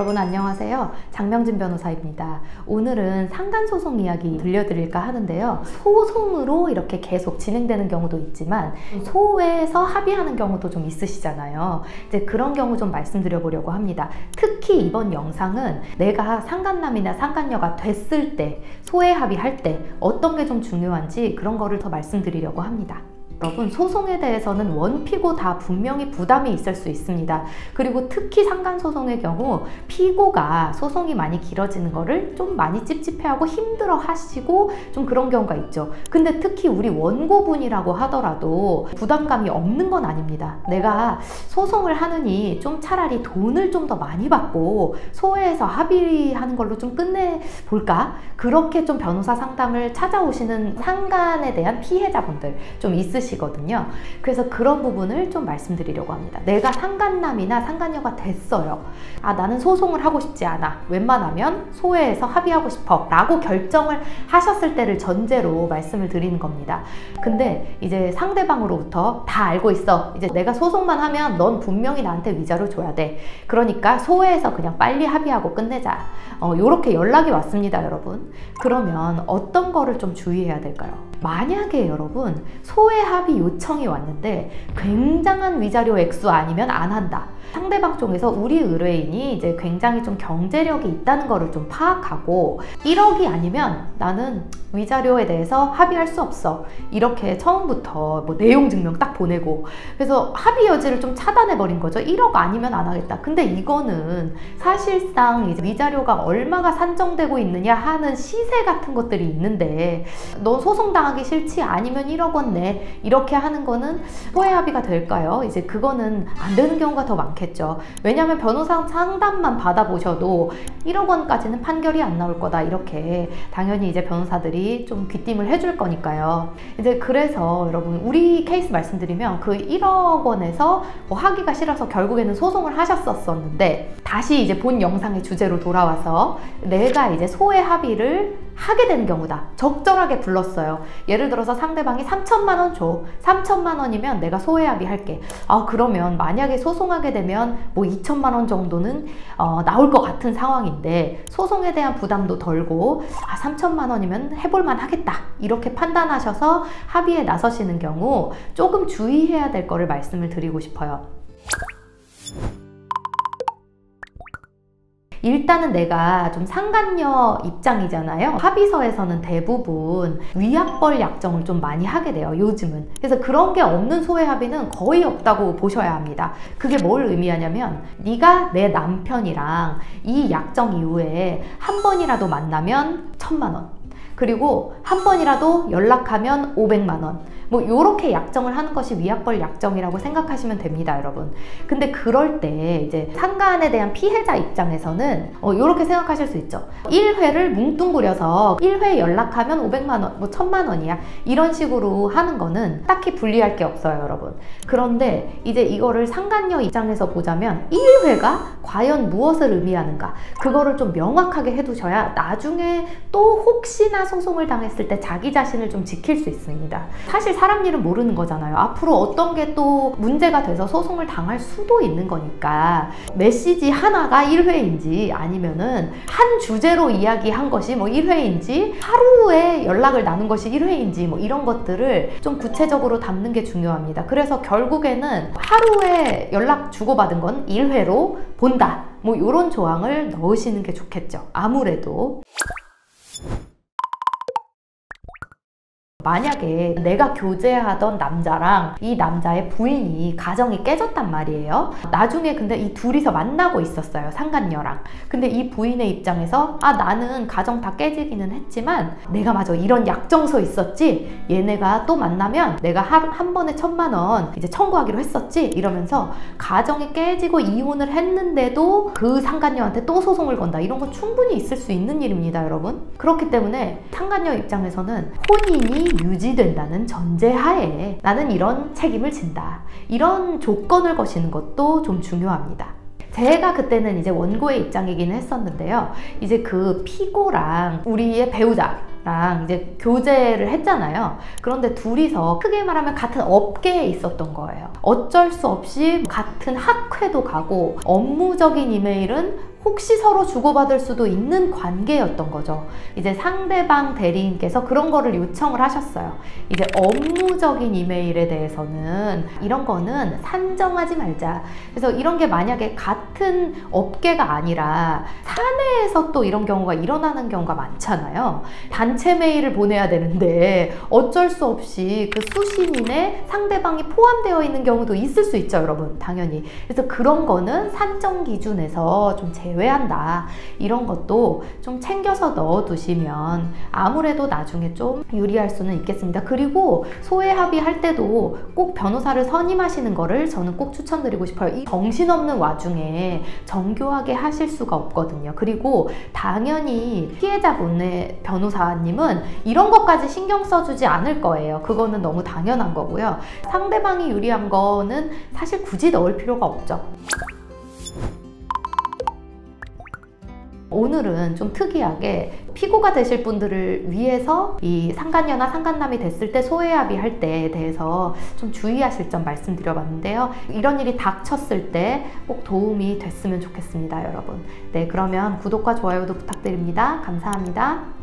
여러분 안녕하세요. 장명진 변호사입니다. 오늘은 상간소송 이야기 들려드릴까 하는데요. 소송으로 이렇게 계속 진행되는 경우도 있지만 소에서 합의하는 경우도 좀 있으시잖아요. 이제 그런 경우 좀 말씀드려 보려고 합니다. 특히 이번 영상은 내가 상간남이나 상간녀가 됐을 때, 소에 합의할 때 어떤 게 좀 중요한지 그런 거를 더 말씀드리려고 합니다. 여러분, 소송에 대해서는 원피고 다 분명히 부담이 있을 수 있습니다. 그리고 특히 상간소송의 경우 피고가 소송이 많이 길어지는 거를 좀 많이 찝찝해하고 힘들어 하시고 좀 그런 경우가 있죠. 근데 특히 우리 원고분이라고 하더라도 부담감이 없는 건 아닙니다. 내가 소송을 하느니 좀 차라리 돈을 좀 더 많이 받고 소회에서 합의하는 걸로 좀 끝내볼까? 그렇게 좀 변호사 상담을 찾아오시는 상간에 대한 피해자분들 좀 있으시거든요. 그래서 그런 부분을 좀 말씀드리려고 합니다. 내가 상간남이나 상간녀가 됐어요. 아, 나는 소송을 하고 싶지 않아. 웬만하면 소회에서 합의하고 싶어 라고 결정을 하셨을 때를 전제로 말씀을 드리는 겁니다. 근데 이제 상대방으로부터 다 알고 있어. 이제 내가 소송만 하면 넌 분명히 나한테 위자료 줘야 돼. 그러니까 소회에서 그냥 빨리 합의하고 끝내자. 요렇게 연락이 왔습니다, 여러분. 그러면 어떤 거를 좀 주의해야 될까요? 만약에 여러분 소회 합의 요청이 왔는데 굉장한 위자료 액수 아니면 안 한다. 상대방 쪽에서 우리 의뢰인이 이제 굉장히 좀 경제력이 있다는 거를 좀 파악하고 1억이 아니면 나는 위자료에 대해서 합의할 수 없어. 이렇게 처음부터 뭐 내용 증명 딱 보내고 그래서 합의 여지를 좀 차단해 버린 거죠. 1억 아니면 안 하겠다. 근데 이거는 사실상 이제 위자료가 얼마가 산정되고 있느냐 하는 시세 같은 것들이 있는데 너 소송 당하기 싫지? 아니면 1억 원 내. 이렇게 하는 거는 소회 합의가 될까요? 이제 그거는 안 되는 경우가 더 많겠죠. 왜냐하면 변호사 상담만 받아보셔도 1억 원까지는 판결이 안 나올 거다. 이렇게 당연히 이제 변호사들이 좀 귀띔을 해줄 거니까요. 이제 그래서 여러분 우리 케이스 말씀드리면 그 1억 원에서 뭐 하기가 싫어서 결국에는 소송을 하셨었는데 다시 이제 본 영상의 주제로 돌아와서 내가 이제 소회 합의를 하게 되는 경우다. 적절하게 불렀어요. 예를 들어서 상대방이 3천만 원 줘. 3천만 원이면 내가 소회 합의할게. 그러면 만약에 소송하게 되면 뭐 2천만 원 정도는 나올 것 같은 상황인데 소송에 대한 부담도 덜고 3천만 원이면 해볼만 하겠다. 이렇게 판단하셔서 합의에 나서시는 경우 조금 주의해야 될 거를 말씀을 드리고 싶어요. 일단은 내가 좀 상간녀 입장이잖아요. 합의서에서는 대부분 위약벌 약정을 좀 많이 하게 돼요, 요즘은. 그래서 그런 게 없는 소회 합의는 거의 없다고 보셔야 합니다. 그게 뭘 의미하냐면 네가 내 남편이랑 이 약정 이후에 한 번이라도 만나면 1,000만 원, 그리고 한 번이라도 연락하면 500만 원, 뭐 요렇게 약정을 하는 것이 위약벌 약정이라고 생각하시면 됩니다, 여러분. 근데 그럴 때 이제 상간에 대한 피해자 입장에서는 요렇게 생각하실 수 있죠. 1회를 뭉뚱그려서 1회 연락하면 500만 원, 뭐 1,000만 원이야. 이런 식으로 하는 거는 딱히 불리할 게 없어요, 여러분. 그런데 이제 이거를 상간녀 입장에서 보자면 1회가 과연 무엇을 의미하는가? 그거를 좀 명확하게 해두셔야 나중에 또 혹시나 소송을 당했을 때 자기 자신을 좀 지킬 수 있습니다. 사실 사람 일은 모르는 거잖아요. 앞으로 어떤 게 또 문제가 돼서 소송을 당할 수도 있는 거니까 메시지 하나가 1회인지 아니면은 한 주제로 이야기한 것이 뭐 1회인지 하루에 연락을 나눈 것이 1회인지 뭐 이런 것들을 좀 구체적으로 담는 게 중요합니다. 그래서 결국에는 하루에 연락 주고받은 건 1회로 본다. 뭐 이런 조항을 넣으시는 게 좋겠죠. 아무래도. 만약에 내가 교제하던 남자랑 이 남자의 부인이 가정이 깨졌단 말이에요. 나중에 근데 이 둘이서 만나고 있었어요, 상간녀랑. 근데 이 부인의 입장에서 나는 가정 다 깨지기는 했지만 내가 맞아 이런 약정서 있었지, 얘네가 또 만나면 내가 한 번에 1,000만 원 이제 청구하기로 했었지, 이러면서 가정이 깨지고 이혼을 했는데도 그 상간녀한테 또 소송을 건다. 이런 건 충분히 있을 수 있는 일입니다, 여러분. 그렇기 때문에 상간녀 입장에서는 혼인이 유지된다는 전제하에 나는 이런 책임을 진다. 이런 조건을 거시는 것도 좀 중요합니다. 제가 그때는 이제 원고의 입장이긴 했었는데요. 이제 그 피고랑 우리의 배우자 변호사랑 이제 교제를 했잖아요. 그런데 둘이서 크게 말하면 같은 업계에 있었던 거예요. 어쩔 수 없이 같은 학회도 가고 업무적인 이메일은 혹시 서로 주고받을 수도 있는 관계였던 거죠. 이제 상대방 대리인께서 그런 거를 요청을 하셨어요. 이제 업무적인 이메일에 대해서는 이런 거는 산정하지 말자. 그래서 이런 게 만약에 같은 업계가 아니라 사내에서 또 이런 경우가 일어나는 경우가 많잖아요. 단체 메일을 보내야 되는데 어쩔 수 없이 그 수신인에 상대방이 포함되어 있는 경우도 있을 수 있죠, 여러분. 당연히. 그래서 그런 거는 산정 기준에서 좀 제외한다. 이런 것도 좀 챙겨서 넣어두시면 아무래도 나중에 좀 유리할 수는 있겠습니다. 그리고 소외 합의할 때도 꼭 변호사를 선임하시는 거를 저는 꼭 추천드리고 싶어요. 이 정신없는 와중에 정교하게 하실 수가 없거든요. 그리고 당연히 피해자분의 변호사님은 이런 것까지 신경 써주지 않을 거예요. 그거는 너무 당연한 거고요. 상대방이 유리한 거는 사실 굳이 넣을 필요가 없죠. 오늘은 좀 특이하게 피고가 되실 분들을 위해서 이 상간녀나 상간남이 됐을 때 소외합의 할 때에 대해서 좀 주의하실 점 말씀드려봤는데요. 이런 일이 닥쳤을 때 꼭 도움이 됐으면 좋겠습니다, 여러분. 네, 그러면 구독과 좋아요도 부탁드립니다. 감사합니다.